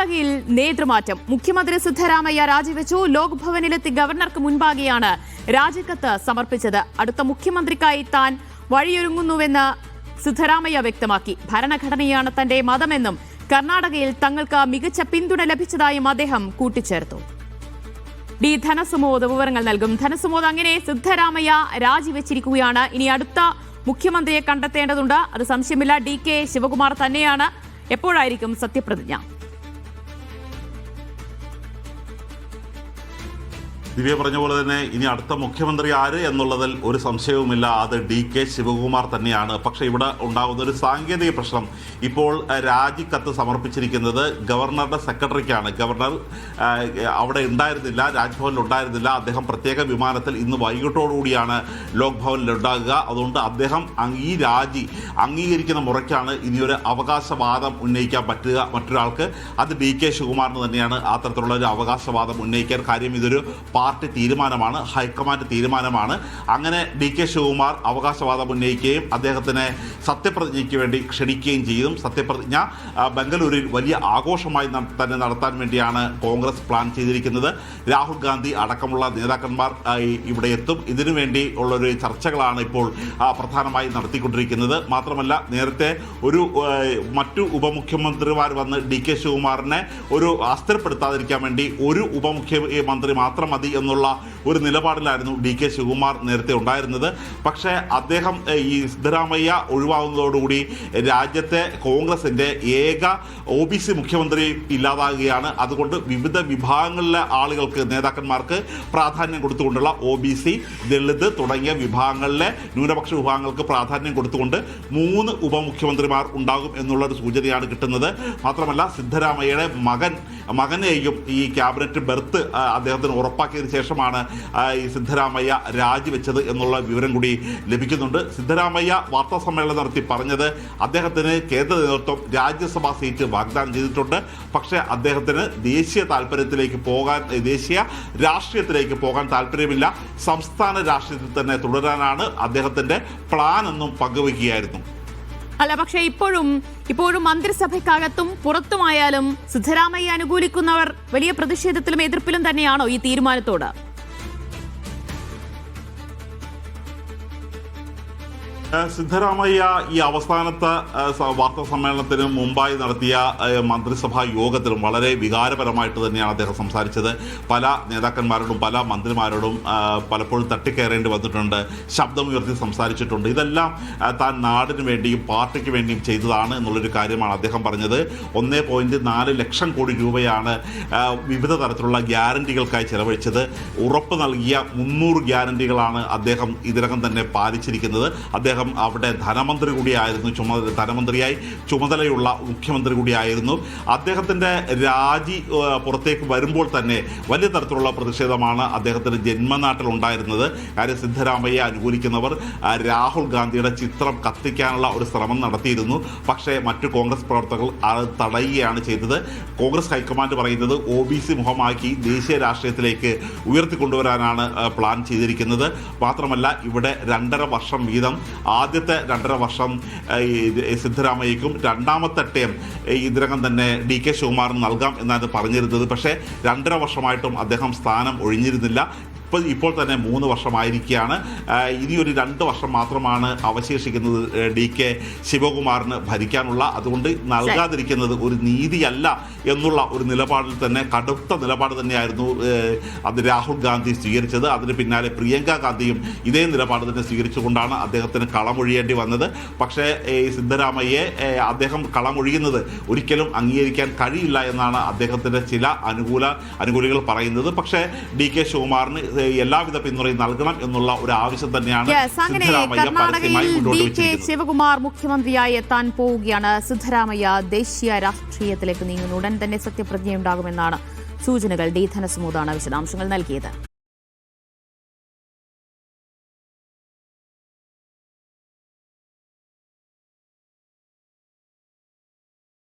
കർണാടകയിൽ നേതൃമാറ്റം. മുഖ്യമന്ത്രി സിദ്ധരാമയ്യ രാജിവെച്ചു. ലോക്ഭവനിലെത്തി ഗവർണർക്ക് മുൻപാകെയാണ് രാജിക്കത്ത് സമർപ്പിച്ചത്. അടുത്ത മുഖ്യമന്ത്രിക്കായി താൻ വഴിയൊരുങ്ങുന്നുവെന്ന് സിദ്ധരാമയ്യ വ്യക്തമാക്കി. ഭരണഘടനയാണ് തന്റെ മതമെന്നും കർണാടകയിൽ തങ്ങൾക്ക് മികച്ച പിന്തുണ ലഭിച്ചതായും അദ്ദേഹം കൂട്ടിച്ചേർത്തു. ഡി ധനസുമോദ് വിവരങ്ങൾ നൽകും. ധനസുമോദ്, അങ്ങനെ സിദ്ധരാമയ്യ രാജിവെച്ചിരിക്കുകയാണ്. ഇനി അടുത്ത മുഖ്യമന്ത്രിയെ കണ്ടെത്തേണ്ടതുണ്ട്. അത് സംശയമില്ല, DK ശിവകുമാർ തന്നെയാണ്. എപ്പോഴായിരിക്കും സത്യപ്രതിജ്ഞ? ദിവ്യ പറഞ്ഞ പോലെ തന്നെ ഇനി അടുത്ത മുഖ്യമന്ത്രി ആര് എന്നുള്ളതിൽ ഒരു സംശയവുമില്ല, അത് DK ശിവകുമാർ തന്നെയാണ്. പക്ഷേ ഇവിടെ ഉണ്ടാകുന്ന ഒരു സാങ്കേതിക പ്രശ്നം, ഇപ്പോൾ രാജിക്കത്ത് സമർപ്പിച്ചിരിക്കുന്നത് ഗവർണറുടെ സെക്രട്ടറിക്കാണ്. ഗവർണർ അവിടെ ഉണ്ടായിരുന്നില്ല, രാജ്ഭവനിൽ ഉണ്ടായിരുന്നില്ല. അദ്ദേഹം പ്രത്യേക വിമാനത്തിൽ ഇന്ന് വൈകിട്ടോടുകൂടിയാണ് ലോക് ഭവനിൽ ഉണ്ടാകുക. അതുകൊണ്ട് അദ്ദേഹം ഈ രാജി അംഗീകരിക്കുന്ന മുറയ്ക്കാണ് ഇനിയൊരു അവകാശവാദം ഉന്നയിക്കാൻ പറ്റുക മറ്റൊരാൾക്ക്. അത് DK ശിവകുമാറിന് തന്നെയാണ് ആ തരത്തിലുള്ള ഒരു അവകാശവാദം ഉന്നയിക്കാൻ. കാര്യം ഇതൊരു പാർട്ടി തീരുമാനമാണ്, ഹൈക്കമാൻഡ് തീരുമാനമാണ്. അങ്ങനെ DK ശിവകുമാർ അവകാശവാദം ഉന്നയിക്കുകയും അദ്ദേഹത്തിനെ സത്യപ്രതിജ്ഞയ്ക്ക് വേണ്ടി ക്ഷണിക്കുകയും ചെയ്യും. സത്യപ്രതിജ്ഞ ബംഗളൂരിൽ വലിയ ആഘോഷമായി തന്നെ നടത്താൻ വേണ്ടിയാണ് കോൺഗ്രസ് പ്ലാൻ ചെയ്തിരിക്കുന്നത്. രാഹുൽ ഗാന്ധി അടക്കമുള്ള നേതാക്കന്മാർ ഇവിടെ എത്തും. ഇതിനു വേണ്ടി ഉള്ളൊരു ചർച്ചകളാണ് ഇപ്പോൾ പ്രധാനമായി നടത്തിക്കൊണ്ടിരിക്കുന്നത്. മാത്രമല്ല, നേരത്തെ മറ്റു ഉപമുഖ്യമന്ത്രിമാർ വന്ന് DK ശിവകുമാറിനെ അസ്ഥിരപ്പെടുത്താതിരിക്കാൻ വേണ്ടി ഒരു ഉപമുഖ്യമന്ത്രി മാത്രം മതി എന്നുള്ള ഒരു നിലപാടിലായിരുന്നു DK ശിവകുമാർ നേരത്തെ ഉണ്ടായിരുന്നത്. പക്ഷേ അദ്ദേഹം ഈ സിദ്ധരാമയ്യ ഒഴിവാകുന്നതോടുകൂടി രാജ്യത്തെ കോൺഗ്രസിന്റെ ഏക OBC മുഖ്യമന്ത്രി ഇല്ലാതാകുകയാണ്. അതുകൊണ്ട് വിവിധ വിഭാഗങ്ങളിലെ ആളുകൾക്ക്, നേതാക്കന്മാർക്ക് പ്രാധാന്യം കൊടുത്തുകൊണ്ടുള്ള OBC, ദളിത് തുടങ്ങിയ വിഭാഗങ്ങളിലെ ന്യൂനപക്ഷ വിഭാഗങ്ങൾക്ക് പ്രാധാന്യം കൊടുത്തുകൊണ്ട് 3 ഉപമുഖ്യമന്ത്രിമാർ ഉണ്ടാകും എന്നുള്ളൊരു സൂചനയാണ് കിട്ടുന്നത്. മാത്രമല്ല, സിദ്ധരാമയ്യയുടെ മകനെയും ഈ ക്യാബിനറ്റ് ബെർത്ത് അദ്ദേഹത്തിന് ഉറപ്പാക്കിയതിനു ശേഷമാണ് ഈ സിദ്ധരാമയ്യ രാജിവെച്ചത് എന്നുള്ള വിവരം കൂടി ലഭിക്കുന്നുണ്ട്. സിദ്ധരാമയ്യ വാർത്താ സമ്മേളനം നടത്തി പറഞ്ഞത് അദ്ദേഹത്തിന് കേന്ദ്ര നേതൃത്വം രാജ്യസഭാ സീറ്റ് വാഗ്ദാനം ചെയ്തിട്ടുണ്ട്. പക്ഷേ അദ്ദേഹത്തിന് ദേശീയ രാഷ്ട്രീയത്തിലേക്ക് പോകാൻ താല്പര്യമില്ല, സംസ്ഥാന രാഷ്ട്രീയത്തിൽ തന്നെ തുടരാനാണ് അദ്ദേഹത്തിന്റെ പ്ലാൻ എന്നും പങ്കുവയ്ക്കുകയായിരുന്നു. അല്ല, പക്ഷേ ഇപ്പോഴും മന്ത്രിസഭയ്ക്കകത്തും പുറത്തുമായാലും സിദ്ധരാമയ്യ അനുകൂലിക്കുന്നവർ വലിയ പ്രതിഷേധത്തിലും എതിർപ്പിലും തന്നെയാണോ ഈ തീരുമാനത്തോട്? സിദ്ധരാമയ്യ ഈ അവസാനത്തെ വാർത്താ സമ്മേളനത്തിന് മുമ്പായി നടത്തിയ മന്ത്രിസഭാ യോഗത്തിലും വളരെ വികാരപരമായിട്ട് തന്നെയാണ് അദ്ദേഹം സംസാരിച്ചത്. പല നേതാക്കന്മാരോടും പല മന്ത്രിമാരോടും പലപ്പോഴും തട്ടിക്കയറേണ്ടി വന്നിട്ടുണ്ട്, ശബ്ദമുയർത്തി സംസാരിച്ചിട്ടുണ്ട്. ഇതെല്ലാം താൻ നാടിന് വേണ്ടിയും പാർട്ടിക്ക് വേണ്ടിയും ചെയ്തതാണ് എന്നുള്ളൊരു കാര്യമാണ് അദ്ദേഹം പറഞ്ഞത്. 1.4 ലക്ഷം കോടി രൂപയാണ് വിവിധ തരത്തിലുള്ള ഗ്യാരണ്ടികൾക്കായി ചെലവഴിച്ചത്. ഉറപ്പ് നൽകിയ 300 ഗ്യാരണ്ടികളാണ് അദ്ദേഹം ഇതിനകം തന്നെ പാലിച്ചിരിക്കുന്നത്. അദ്ദേഹം അവിടെ ധനമന്ത്രി കൂടിയായിരുന്നു, ധനമന്ത്രിയായി ചുമതലയുള്ള മുഖ്യമന്ത്രി കൂടിയായിരുന്നു. അദ്ദേഹത്തിൻ്റെ രാജി പുറത്തേക്ക് വരുമ്പോൾ തന്നെ വലിയ തരത്തിലുള്ള പ്രതിഷേധമാണ് അദ്ദേഹത്തിൻ്റെ ജന്മനാട്ടിൽ ഉണ്ടായിരുന്നത്. കാര്യം സിദ്ധരാമയ്യ അനുകൂലിക്കുന്നവർ രാഹുൽ ഗാന്ധിയുടെ ചിത്രം കത്തിക്കാനുള്ള ഒരു ശ്രമം നടത്തിയിരുന്നു. പക്ഷേ മറ്റു കോൺഗ്രസ് പ്രവർത്തകർ അത് തടയുകയാണ് ചെയ്തത്. കോൺഗ്രസ് ഹൈക്കമാൻഡ് പറയുന്നത് OBC മുഖമാക്കി ദേശീയ രാഷ്ട്രീയത്തിലേക്ക് ഉയർത്തിക്കൊണ്ടുവരാനാണ് പ്ലാൻ ചെയ്തിരിക്കുന്നത്. മാത്രമല്ല, ഇവിടെ 2.5 വർഷം വീതം ആദ്യത്തെ 2.5 വർഷം സിദ്ധരാമയ്യക്കും രണ്ടാമത്തെ ടേം ഇതിനകം തന്നെ DK ശിവകുമാറിന് നൽകാം എന്നാണ് പറഞ്ഞിരുന്നത്. പക്ഷേ 2.5 വർഷമായിട്ടും അദ്ദേഹം സ്ഥാനം ഒഴിഞ്ഞിരുന്നില്ല. ഇപ്പോൾ തന്നെ 3 വർഷമായിരിക്കുകയാണ്. ഇനിയൊരു 2 വർഷം മാത്രമാണ് അവശേഷിക്കുന്നത് DK ശിവകുമാറിന് ഭരിക്കാനുള്ള. അതുകൊണ്ട് നൽകാതിരിക്കുന്നത് ഒരു നീതിയല്ല എന്നുള്ള ഒരു നിലപാടിൽ തന്നെ, കടുത്ത നിലപാട് തന്നെയായിരുന്നു അത് രാഹുൽ ഗാന്ധി സ്വീകരിച്ചത്. അതിന് പിന്നാലെ പ്രിയങ്ക ഗാന്ധിയും ഇതേ നിലപാട് തന്നെ സ്വീകരിച്ചുകൊണ്ടാണ് അദ്ദേഹത്തിന് കളമൊഴിയേണ്ടി വന്നത്. പക്ഷേ സിദ്ധരാമയ്യെ അദ്ദേഹം കളമൊഴിയുന്നത് ഒരിക്കലും അംഗീകരിക്കാൻ കഴിയില്ല എന്നാണ് അദ്ദേഹത്തിൻ്റെ ചില അനുകൂലികൾ പറയുന്നത്. പക്ഷേ DK ശിവകുമാറിന് എല്ലാവിധ പിന്തുണയും നൽകണം എന്നുള്ള ഒരു ആവശ്യം തന്നെയാണ് കർണാടകയിൽ DK ശിവകുമാർ മുഖ്യമന്ത്രിയായി എത്താൻ പോവുകയാണ്. സിദ്ധരാമയ്യ ദേശീയ രാഷ്ട്രീയത്തിലേക്ക് നീങ്ങുന്നു. ഉടൻ തന്നെ സത്യപ്രതിജ്ഞയുണ്ടാകുമെന്നാണ് സൂചനകൾ. ഡി ധനസുമോദാണ് വിശദാംശങ്ങൾ നൽകിയത്.